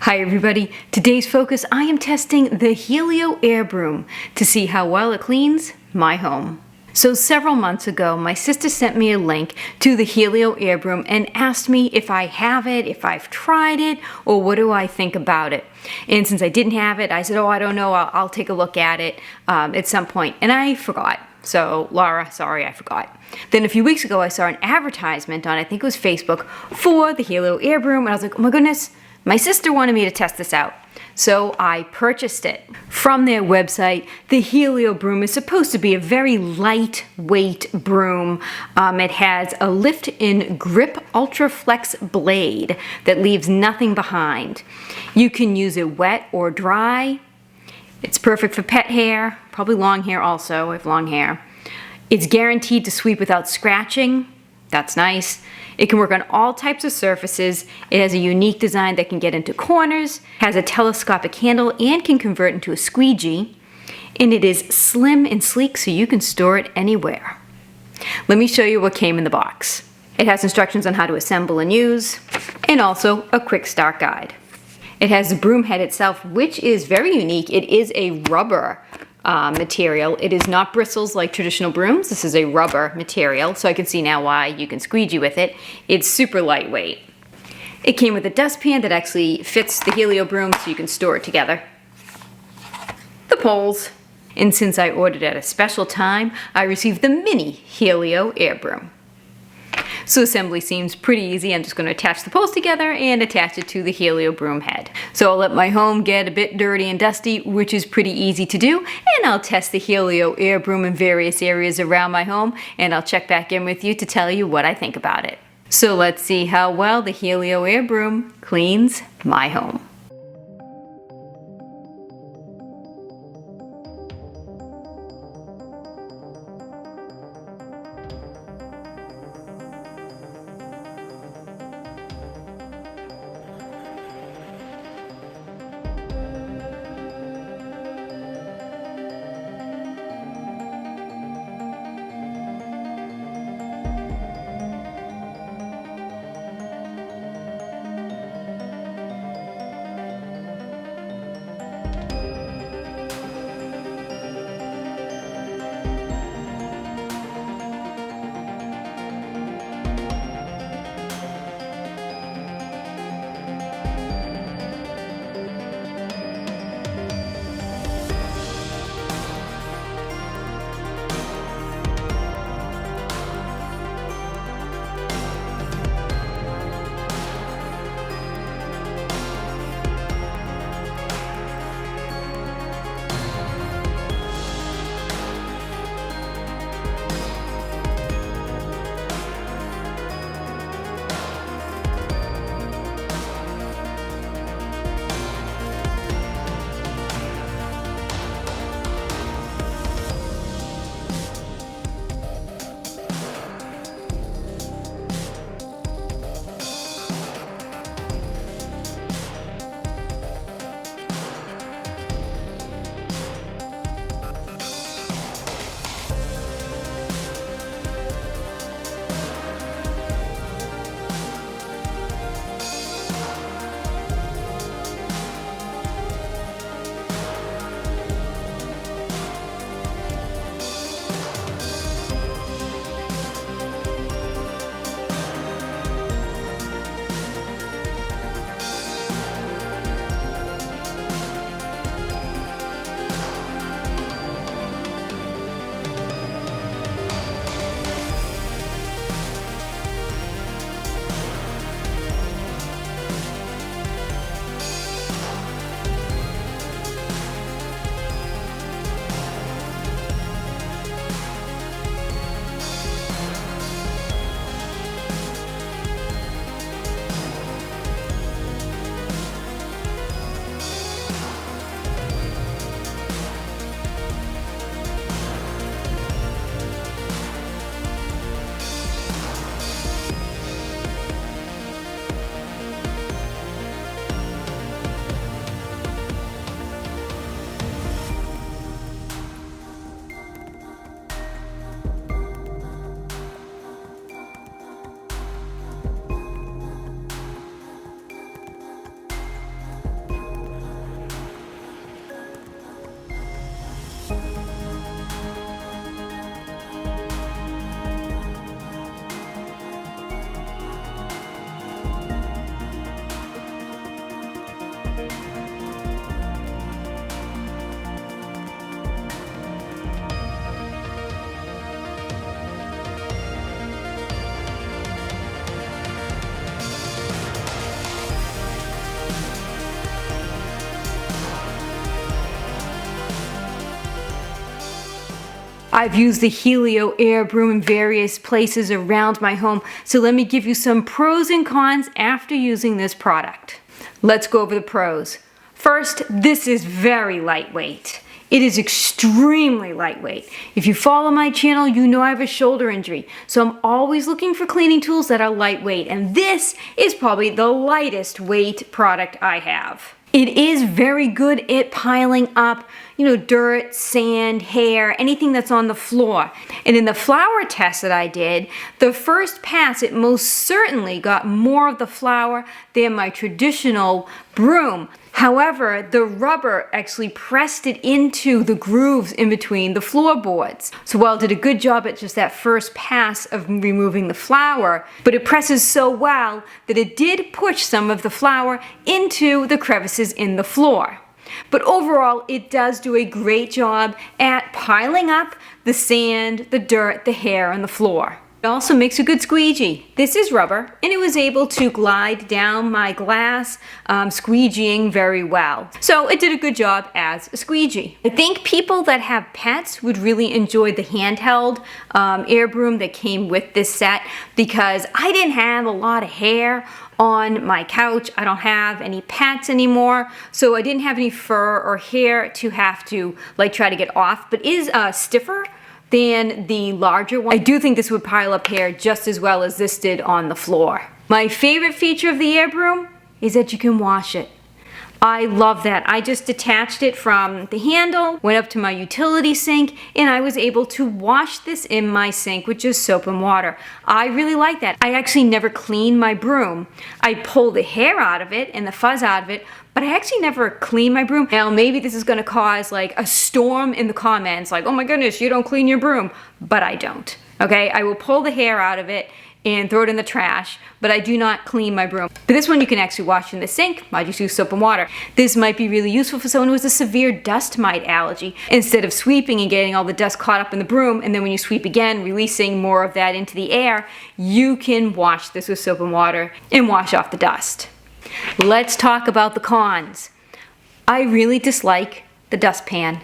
Hi everybody, today's focus, I am testing the Helio Air Broom to see how well it cleans my home. So several months ago, my sister sent me a link to the Helio Air Broom and asked me if I have it, if I've tried it, or what do I think about it. And since I didn't have it, I said, I don't know, I'll take a look at it at some point. And I forgot. So Laura, sorry, I forgot. Then a few weeks ago, I saw an advertisement on, I think it was Facebook, for the Helio Air Broom. And I was like, oh my goodness, my sister wanted me to test this out. So I purchased it. From their website, the Helio Broom is supposed to be a very lightweight broom. It has a lift-in grip Ultra Flex blade that leaves nothing behind. You can use it wet or dry. It's perfect for pet hair, probably long hair also, I have long hair. It's guaranteed to sweep without scratching. That's nice. It can work on all types of surfaces. It has a unique design that can get into corners, has a telescopic handle, and can convert into a squeegee. And it is slim and sleek, so you can store it anywhere. Let me show you what came in the box. It has instructions on how to assemble and use, and also a quick start guide. It has the broom head itself, which is very unique. It is a rubber material. It is not bristles like traditional brooms. This is a rubber material, so I can see now why you can squeegee with it. It's super lightweight. It came with a dustpan that actually fits the Helio Broom so you can store it together. The poles. And since I ordered at a special time, I received the mini Helio Air Broom. So assembly seems pretty easy. I'm just going to attach the poles together and attach it to the Helio Broom head. So I'll let my home get a bit dirty and dusty, which is pretty easy to do, and I'll test the Helio Air Broom in various areas around my home, and I'll check back in with you to tell you what I think about it. So let's see how well the Helio Air Broom cleans my home. I've used the Helio Air Broom in various places around my home, so let me give you some pros and cons after using this product. Let's go over the pros. First, this is very lightweight. It is extremely lightweight. If you follow my channel, you know I have a shoulder injury, so I'm always looking for cleaning tools that are lightweight, and this is probably the lightest weight product I have. It is very good at piling up, dirt, sand, hair, anything that's on the floor. And in the flour test that I did, the first pass, it most certainly got more of the flour than my traditional broom. However, the rubber actually pressed it into the grooves in between the floorboards. So while it did a good job at just that first pass of removing the flour, but it presses so well that it did push some of the flour into the crevices in the floor. But overall, it does do a great job at piling up the sand, the dirt, the hair on the floor. It also makes a good squeegee. This is rubber, and it was able to glide down my glass, squeegeeing very well. So it did a good job as a squeegee. I think people that have pets would really enjoy the handheld air broom that came with this set, because I didn't have a lot of hair on my couch. I don't have any pets anymore, so I didn't have any fur or hair to have to try to get off, but it is stiffer than the larger one. I do think this would pile up hair just as well as this did on the floor. My favorite feature of the air broom is that you can wash it. I love that. I just detached it from the handle, went up to my utility sink, and I was able to wash this in my sink with just soap and water. I really like that. I actually never clean my broom. I pull the hair out of it and the fuzz out of it, but I actually never clean my broom. Now, maybe this is gonna cause a storm in the comments, oh my goodness, you don't clean your broom, but I don't, okay? I will pull the hair out of it and throw it in the trash, but I do not clean my broom. But this one you can actually wash in the sink. I just use soap and water. This might be really useful for someone who has a severe dust mite allergy. Instead of sweeping and getting all the dust caught up in the broom, and then when you sweep again, releasing more of that into the air, you can wash this with soap and water and wash off the dust. Let's talk about the cons. I really dislike the dustpan.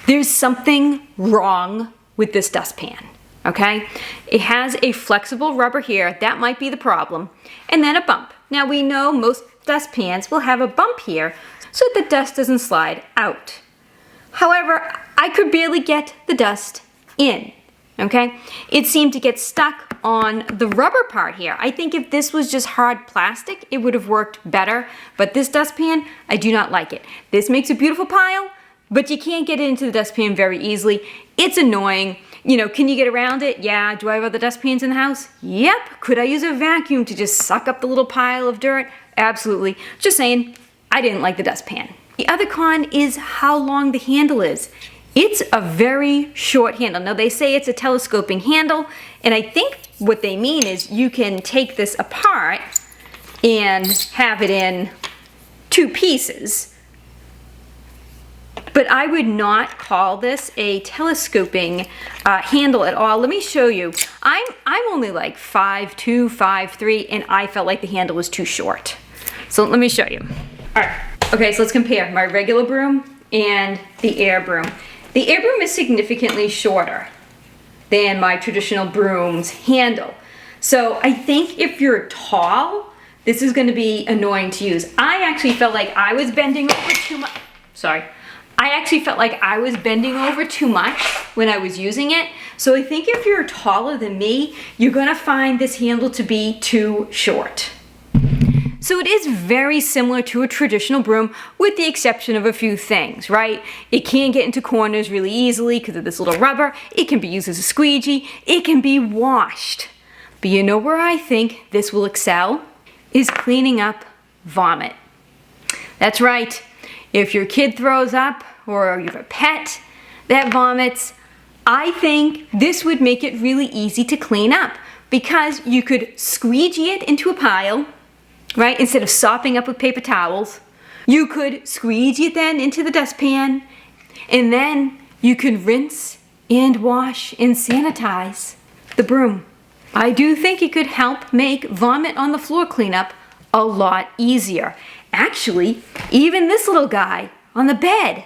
There's something wrong with this dustpan. Okay, it has a flexible rubber here, that might be the problem, and then a bump. Now we know most dustpans will have a bump here so that the dust doesn't slide out. However, I could barely get the dust in, okay? It seemed to get stuck on the rubber part here. I think if this was just hard plastic, it would have worked better, but this dustpan, I do not like it. This makes a beautiful pile, but you can't get it into the dustpan very easily. It's annoying. Can you get around it? Yeah. Do I have other dustpans in the house? Yep. Could I use a vacuum to just suck up the little pile of dirt? Absolutely. Just saying, I didn't like the dustpan. The other con is how long the handle is. It's a very short handle. Now they say it's a telescoping handle, and I think what they mean is you can take this apart and have it in two pieces. But I would not call this a telescoping handle at all. Let me show you. I'm only 5'2", 5'3", and I felt like the handle was too short. So let me show you. All right. Okay, so let's compare my regular broom and the air broom. The air broom is significantly shorter than my traditional broom's handle. So I think if you're tall, this is going to be annoying to use. I actually felt like I was bending over too much. I actually felt like I was bending over too much when I was using it. So I think if you're taller than me, you're gonna find this handle to be too short. So it is very similar to a traditional broom with the exception of a few things, right? It can get into corners really easily because of this little rubber. It can be used as a squeegee. It can be washed. But you know where I think this will excel? Is cleaning up vomit. That's right. If your kid throws up or you have a pet that vomits, I think this would make it really easy to clean up because you could squeegee it into a pile, right? Instead of sopping up with paper towels. You could squeegee it then into the dustpan, and then you can rinse and wash and sanitize the broom. I do think it could help make vomit on the floor cleanup a lot easier. Actually, even this little guy on the bed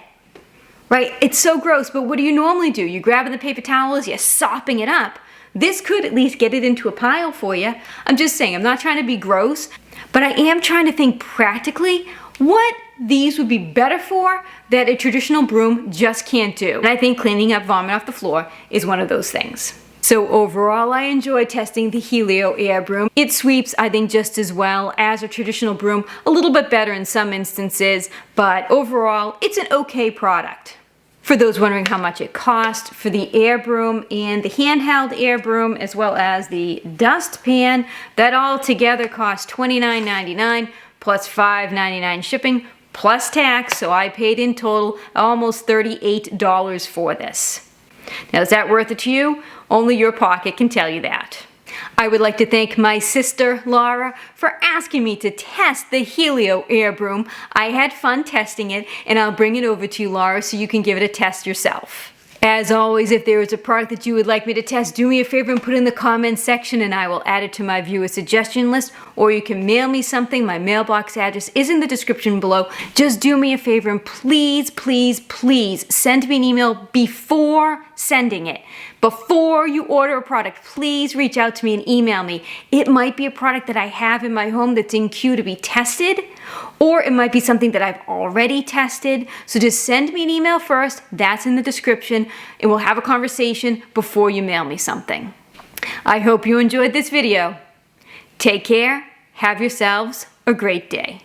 right? It's so gross, but what do you normally do? You're grabbing the paper towels, you're sopping it up. This could at least get it into a pile for you. I'm just saying, I'm not trying to be gross, but I am trying to think practically what these would be better for that a traditional broom just can't do. And I think cleaning up vomit off the floor is one of those things. So overall, I enjoy testing the Helio Air Broom. It sweeps, I think, just as well as a traditional broom, a little bit better in some instances, but overall, it's an okay product. For those wondering how much it cost, for the air broom and the handheld air broom, as well as the dustpan, that all together cost $29.99 plus $5.99 shipping plus tax, so I paid in total almost $38 for this. Now, is that worth it to you? Only your pocket can tell you that. I would like to thank my sister, Laura, for asking me to test the Helio Air Broom. I had fun testing it, and I'll bring it over to you, Laura, so you can give it a test yourself. As always, if there is a product that you would like me to test, do me a favor and put it in the comments section and I will add it to my viewer suggestion list, or you can mail me something. My mailbox address is in the description below. Just do me a favor and please, please, please send me an email before sending it. Before you order a product, please reach out to me and email me. It might be a product that I have in my home that's in queue to be tested, or it might be something that I've already tested. So just send me an email first, that's in the description, and we'll have a conversation before you mail me something. I hope you enjoyed this video. Take care, have yourselves a great day.